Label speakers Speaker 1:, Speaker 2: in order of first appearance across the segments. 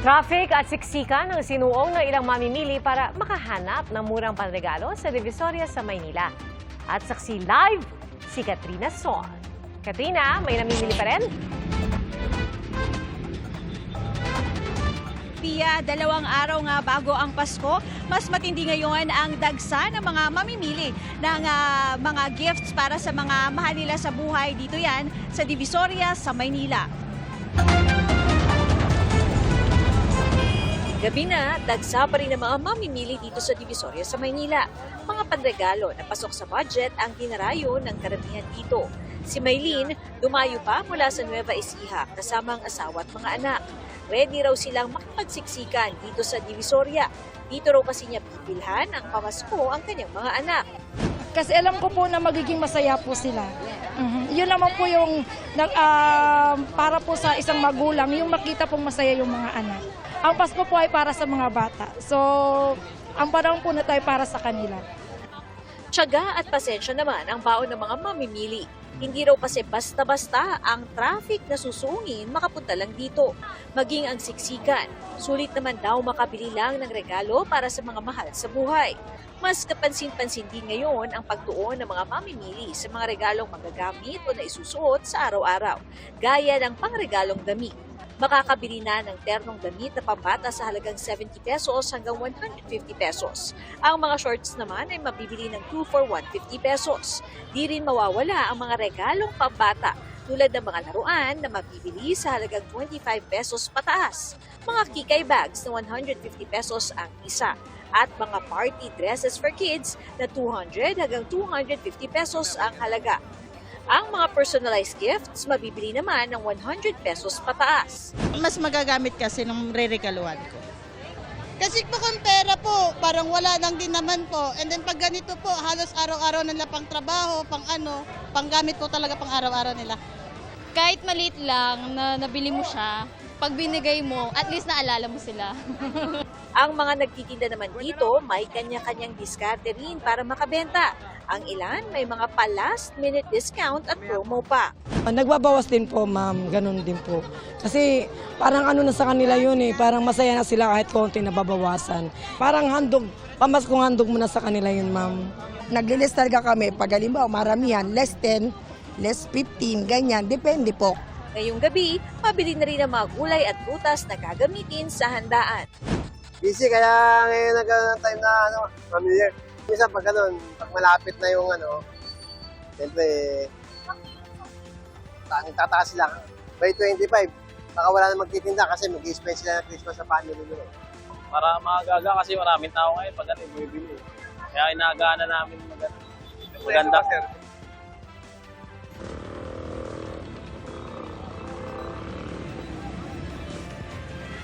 Speaker 1: Traffic at siksikan ang sinuong ng ilang mamimili para makahanap ng murang panregalo sa Divisoria sa Maynila. At saksi live, si Katrina Son. Katrina, may namimili pa rin?
Speaker 2: Pia, 2 araw nga bago ang Pasko, mas matindi ngayon ang dagsa ng mga mamimili ng mga gifts para sa mga mahal nila sa buhay. Dito yan sa Divisoria sa Maynila. Gabi na, dagsa pa rin ang mga mamimili dito sa Divisoria sa Maynila. Mga panregalo na pasok sa budget ang dinarayo ng karamihan dito. Si Maylene, dumayo pa mula sa Nueva Ecija kasama ang asawa at mga anak. Ready raw silang makipagsiksikan dito sa Divisoria. Dito raw kasi niya pipilhan ang pamasko ang kanyang mga anak.
Speaker 3: Kasi alam ko po na magiging masaya po sila. Yun naman po yung para po sa isang magulang, yung makita pong masaya yung mga anak. Ang Pasko po ay para sa mga bata. So, ang panahon po na tayo para sa kanila.
Speaker 2: Tiyaga at pasensya naman ang baon ng mga mamimili. Hindi raw kasi basta-basta ang traffic na susungin makapunta lang dito. Maging ang siksikan. Sulit naman daw makabili lang ng regalo para sa mga mahal sa buhay. Mas kapansin-pansin din ngayon ang pagtuon ng mga mamimili sa mga regalong magagamit o na isusuot sa araw-araw, gaya ng pangregalong damit. Makakabili na ng ternong damit na pambata sa halagang 70 pesos hanggang 150 pesos. Ang mga shorts naman ay mabibili ng 2 for 150 pesos. Di rin mawawala ang mga regalong pambata tulad ng mga laruan na mabibili sa halagang 25 pesos pataas. Mga kikay bags na 150 pesos ang isa. At mga party dresses for kids na 200 hanggang 250 pesos ang halaga. Ang mga personalized gifts, mabibili naman ng 100 pesos pataas.
Speaker 4: Mas magagamit kasi ng re-regaluhan ko. Kasi po kung pera po, parang wala lang din naman po. And then pag ganito po, halos araw-araw nila pang trabaho, panggamit po talaga pang araw-araw nila.
Speaker 5: Kahit maliit lang na nabili mo siya, pag binigay mo, at least naalala mo sila.
Speaker 2: Ang mga nagtitinda naman dito, may kanya-kanyang diskarte rin para makabenta. Ang ilan may mga pa-last minute discount at promo pa.
Speaker 6: Nagbabawas din po, ma'am. Ganun din po. Kasi parang ano na sa kanila yun eh. Parang masaya na sila kahit konti nababawasan. Parang handog, pamaskong handog mo na sa kanila yun, ma'am.
Speaker 7: Naglilist talaga kami. Pag halimbawa maramihan, less 10, less 15, ganyan. Depende po.
Speaker 2: Ngayong gabi, mabili na rin ang mga gulay at prutas na gagamitin sa handaan.
Speaker 8: Busy kaya ngayon nag-time na familiar. Minsan pag ganun, pag malapit na yung siyempre, tataas sila. By 25, baka wala na magtitinda kasi mag-i-spend sila ng Christmas sa family nila.
Speaker 9: Para magaga kasi maraming tao ngayon pag bumibili. Kaya inaagahan na namin maganda.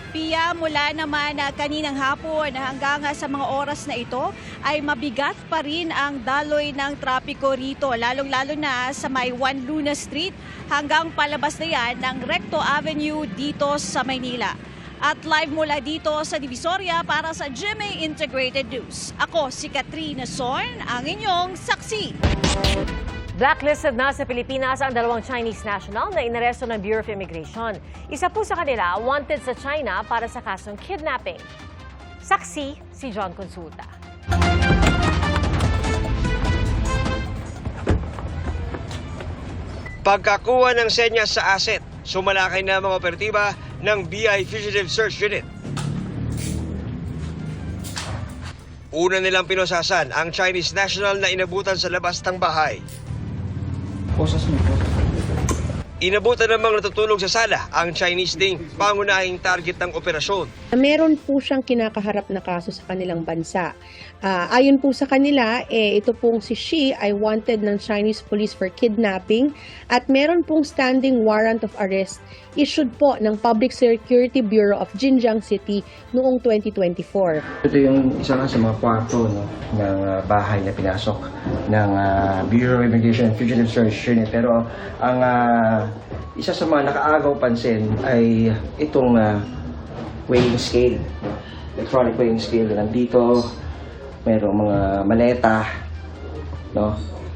Speaker 2: Pia, mula naman kaninang hapon hanggang sa mga oras na ito ay mabigat pa rin ang daloy ng trapiko rito, lalong-lalo na sa may Juan Luna Street hanggang palabas na yan ng Recto Avenue dito sa Maynila. At live mula dito sa Divisoria para sa GMA Integrated News. Ako si Katrina Son, ang inyong saksi.
Speaker 1: Blacklisted na sa Pilipinas ang 2 Chinese national na inaresto ng Bureau of Immigration. Isa po sa kanila wanted sa China para sa kasong kidnapping. Saksi si John Consulta.
Speaker 10: Pagkakuha ng senyas sa asset, sumalakay na mga operatiba ng BI Fugitive Search Unit. Una nilang pinosasan ang Chinese national na inabutan sa labas ng bahay. Inabutan namang natutulog sa sala ang Chinese ding pangunahing target ng operasyon.
Speaker 11: Meron po siyang kinakaharap na kaso sa kanilang bansa. Ayon po sa kanila, ito pong si Shi ay wanted ng Chinese police for kidnapping at meron pong standing warrant of arrest issued po ng Public Security Bureau of Jinjiang City noong 2024.
Speaker 12: Ito yung isa sa mga kwarto ng bahay na pinasok ng Bureau of Immigration and Fugitive Search Unit. Pero ang isa sa mga nakaagaw pansin ay itong weighing scale, electronic weighing scale. Nandito, mayroong mga maleta,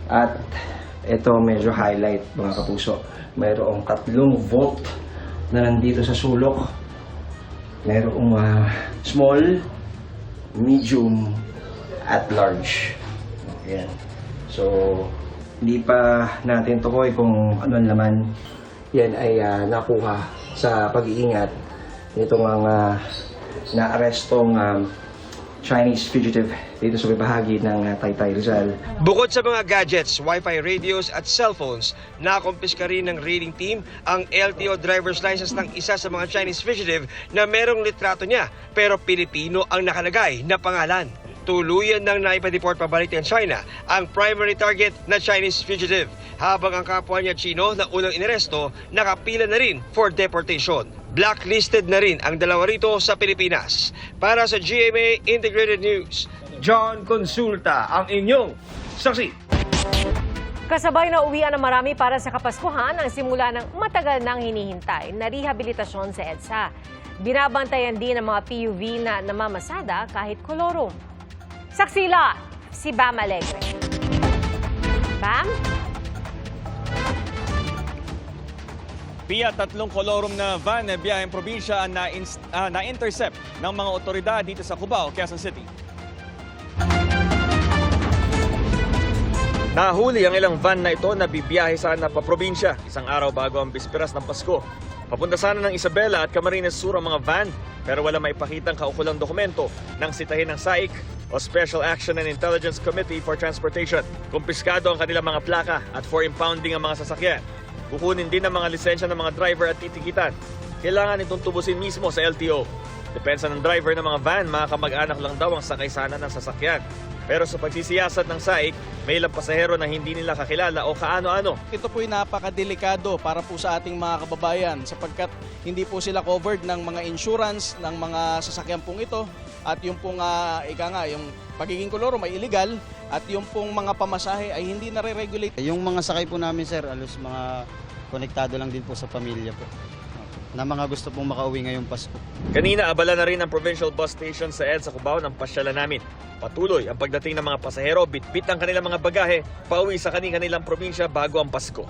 Speaker 12: at ito medyo highlight mga kapuso. Mayroong 3 volt na nandito sa sulok Merong small, medium, at large. Ayan. So, hindi pa natin tukoy kung ano naman yan ay nakuha sa pag-iingat nitong mga na-arestong Chinese fugitive dito sa bahagi ng Taytay Rizal.
Speaker 10: Bukod sa mga gadgets, Wi-Fi radios at cellphones, nakumpiska rin ng raiding team ang LTO driver's license ng isa sa mga Chinese fugitive na merong litrato niya pero Pilipino ang nakalagay na pangalan. Tuluyan nang naipa-deport pabalik ng China ang primary target na Chinese fugitive, habang ang kapwa niya Chino na unang inaresto nakapila na rin for deportation. Blacklisted na rin ang dalawa rito sa Pilipinas. Para sa GMA Integrated News, John Consulta ang inyong saksi.
Speaker 1: Kasabay na uwian ng marami para sa Kapaskuhan ang simula ng matagal nang hinihintay na rehabilitasyon sa EDSA. Binabantayan din ng mga PUV na namamasada kahit kolorum. Saksila, si Bam Alegre. Bam?
Speaker 13: Pia, 3 kolorum na van na biyaheng probinsya ang na-intercept ng mga otoridad dito sa Cubao, Quezon City. Nahuli ang ilang van na ito na bibiyahe sana pa probinsya, isang araw bago ang bisperas ng Pasko. Papunta sana ng Isabela at Camarines Sur ang mga van, pero wala maipakitang kaukulang dokumento ng sitahin ng SAIC o Special Action and Intelligence Committee for Transportation. Kumpiskado ang kanilang mga plaka at for impounding ang mga sasakyan. Kukunin din ang mga lisensya ng mga driver at titikitan. Kailangan itong tubusin mismo sa LTO. Depensa ng driver ng mga van, mga kamag-anak lang daw ang sakay sana ng sasakyan. Pero sa pagsisiyasat ng SAIC, may ilang pasahero na hindi nila kakilala o kaano-ano.
Speaker 14: Ito po'y napakadelikado para po sa ating mga kababayan sapagkat hindi po sila covered ng mga insurance ng mga sasakyan pong ito at yung pong yung pagiging kolorum ay illegal at yung pong mga pamasahe ay hindi nare-regulate.
Speaker 15: Yung mga sakay po namin, sir, alos mga konektado lang din po sa pamilya po na mga gusto pong makauwi ngayong Pasko.
Speaker 13: Kanina, abala na rin ang provincial bus station sa EDSA Cubao ng pasyalan namin. Patuloy ang pagdating ng mga pasahero, bitbit ang kanilang mga bagahe, pauwi sa kanilang probinsya bago ang Pasko.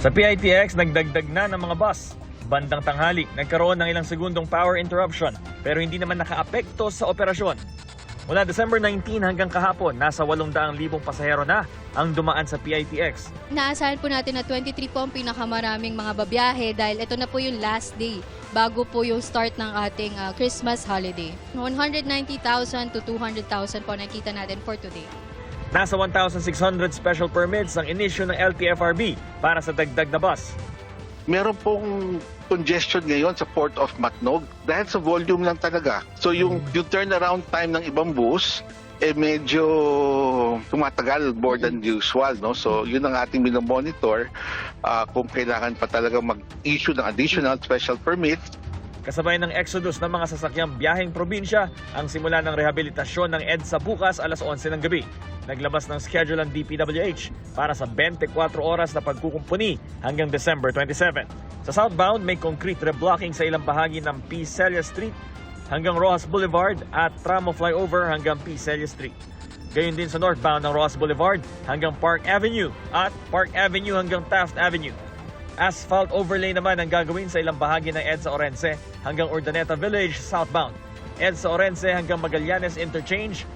Speaker 13: Sa PITX, nagdagdag na ng mga bus. Bandang tanghali, nagkaroon ng ilang segundong power interruption pero hindi naman nakaapekto sa operasyon. Mula December 19 hanggang kahapon, nasa 800,000 pasahero na ang dumaan sa PITX.
Speaker 5: Naasahan po natin na 23 po ang pinakamaraming mga babiyahe dahil ito na po yung last day bago po yung start ng ating Christmas holiday. 190,000 to 200,000 po nakita natin for today.
Speaker 13: Nasa 1,600 special permits ang inisyu ng LTFRB para sa dagdag na bus.
Speaker 16: Meron pong congestion ngayon sa Port of Matnog dahil sa volume lang talaga. So yung turnaround time ng ibang bus medyo tumatagal more than usual, no? So yun ang ating minomonitor kung kailangan pa talaga mag-issue ng additional special permit.
Speaker 13: Kasabay ng exodus ng mga sasakyang biyaheng probinsya ang simula ng rehabilitasyon ng EDSA bukas alas 11 ng gabi. Naglabas ng schedule ang DPWH para sa 24 oras na pagkukumpuni hanggang December 27. Sa southbound, may concrete reblocking sa ilang bahagi ng P. Celia Street hanggang Rojas Boulevard at tramo flyover hanggang P. Celia Street. Gayon din sa northbound ng Rojas Boulevard hanggang Park Avenue at Park Avenue hanggang Taft Avenue. Asphalt overlay naman ang gagawin sa ilang bahagi ng EDSA Orense hanggang Urdaneta Village southbound, EDSA Orense hanggang Magallanes Interchange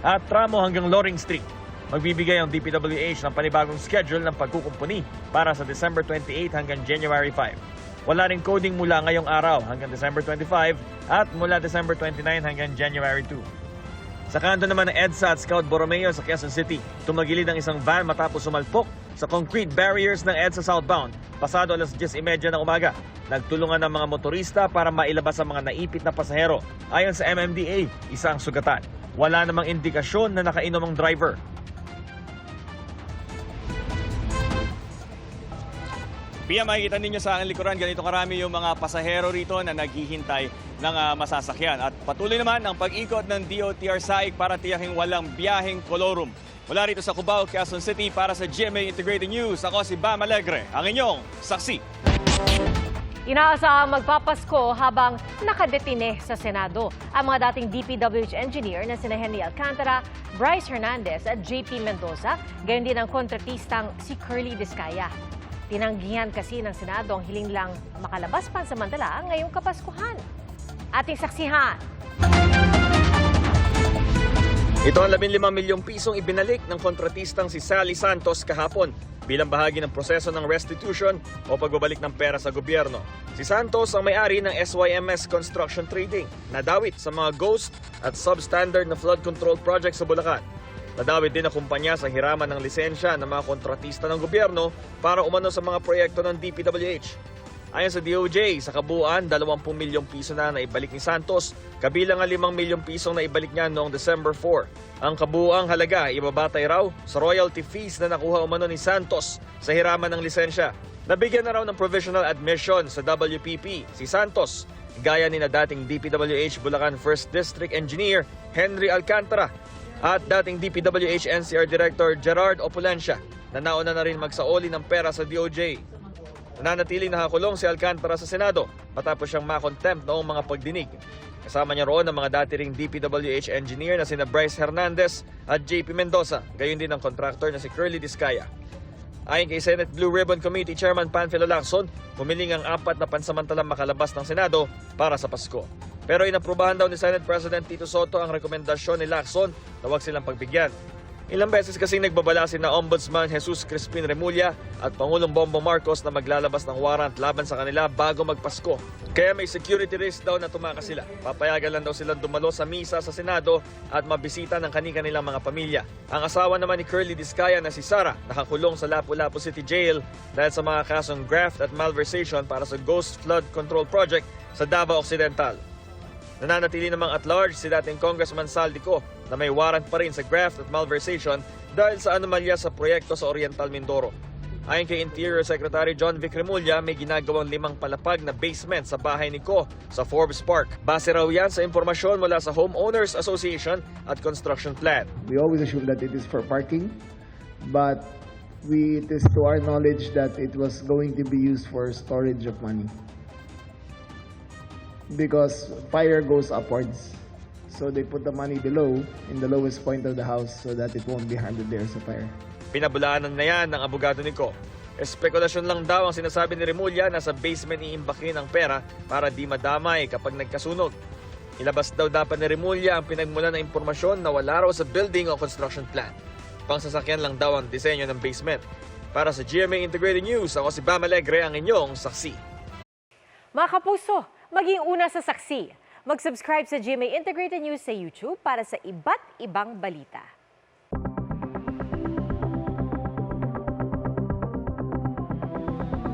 Speaker 13: at tramo hanggang Loring Street. Magbibigay ang DPWH ng panibagong schedule ng pagkukumpuni para sa December 28 hanggang January 5. Wala ring coding mula ngayong araw hanggang December 25 at mula December 29 hanggang January 2. Sa kanto naman ng EDSA at Scout Borromeo sa Quezon City, tumagilid ang isang van matapos sumalpok sa concrete barriers ng EDSA southbound pasado alas 10:30 ng umaga. Nagtulungan ng mga motorista para mailabas ang mga naipit na pasahero. Ayon sa MMDA, isa ang sugatan. Wala namang indikasyon na nakainom ang driver. Pia, makikita ninyo sa aking likuran, ganito karami yung mga pasahero rito na naghihintay ng masasakyan. At patuloy naman ang pag-ikot ng DOTR SAIC para tiyaking walang biyaheng kolorum. Mula rito sa Cubao, Quezon City, para sa GMA Integrated News, ako si Bam Alegre, ang inyong saksi.
Speaker 1: Inaasahang magpapasko habang nakadetine sa Senado ang mga dating DPWH engineer na sina Henry Alcantara, Bryce Hernandez at JP Mendoza, gayon din ang kontratistang si Curly Discaya. Tinanggihan kasi ng Senado ang hiling lang makalabas pansamantala ngayong Kapaskuhan. Ating saksihan.
Speaker 13: Ito ang 15 milyong pisong ibinalik ng kontratistang si Sally Santos kahapon bilang bahagi ng proseso ng restitution o pagbabalik ng pera sa gobyerno. Si Santos ang may-ari ng SYMS Construction Trading, nadawit sa mga ghost at substandard na flood control project sa Bulacan. Nadawit din ang kumpanya sa hiraman ng lisensya ng mga kontratista ng gobyerno para umano sa mga proyekto ng DPWH. Ayon sa DOJ, sa kabuuan, 20 milyong piso na naibalik ni Santos, kabilang ang 5 milyong pisong naibalik niya noong December 4. Ang kabuuang halaga ibabatay raw sa royalty fees na nakuha umano ni Santos sa hiraman ng lisensya. Nabigyan na raw ng provisional admission sa WPP si Santos, gaya ni na dating DPWH Bulacan 1st District Engineer Henry Alcantara at dating DPWH NCR Director Gerard Opulencia na nauna na rin magsaoli ng pera sa DOJ. Nananatiling nakakulong si Alcantara sa Senado matapos siyang makontempt noong mga pagdinig. Kasama niya roon ang mga dati ring DPWH engineer na sina Bryce Hernandez at JP Mendoza, gayon din ang contractor na si Curly Discaya. Ayon kay Senate Blue Ribbon Committee Chairman Panfilo Lacson, humiling ang 4 na pansamantalang makalabas ng Senado para sa Pasko. Pero inaprubahan daw ni Senate President Tito Soto ang rekomendasyon ni Lacson na huwag silang pagbigyan. Ilang beses kasing nagbabala si na Ombudsman Jesus Crispin Remulla at Pangulong Bongbong Marcos na maglalabas ng warrant laban sa kanila bago magpasko. Kaya may security risk daw na tumakas sila. Papayagan lang daw silang dumalo sa misa sa Senado at mabisita ng kani-kanilang mga pamilya. Ang asawa naman ni Curly Discaya na si Sara nakakulong sa Lapu-Lapu City Jail dahil sa mga kasong graft at malversation para sa Ghost Flood Control Project sa Davao Occidental. Nananatili namang at large si dating Congressman Saldico na may warrant pa rin sa graft at malversation dahil sa anomalya sa proyekto sa Oriental Mindoro. Ayon kay Interior Secretary John Vic Remulla, may ginagawang 5 palapag na basement sa bahay ni Ko sa Forbes Park. Base raw yan sa impormasyon mula sa Homeowners Association at Construction Plan.
Speaker 17: We always assume that it is for parking, but it is to our knowledge that it was going to be used for storage of money. Because fire goes upwards. So they put the money below, in the lowest point of the house, so that it won't be harmed there sa fire.
Speaker 13: Pinabulaanan na yan ng abogado ni Ko. Espekulasyon lang daw ang sinasabi ni Remulla na sa basement iimbakin ang pera para di madamay kapag nagkasunog. Ilabas daw dapat ni Remulla ang pinagmulan ng impormasyon na wala raw sa building o construction plan. Pangsasakyan lang daw ang disenyo ng basement. Para sa GMA Integrated News, ako si Bam Alegre, ang inyong saksi.
Speaker 1: Mga kapuso, maging una sa saksi. Mag-subscribe sa GMA Integrated News sa YouTube para sa iba't ibang balita.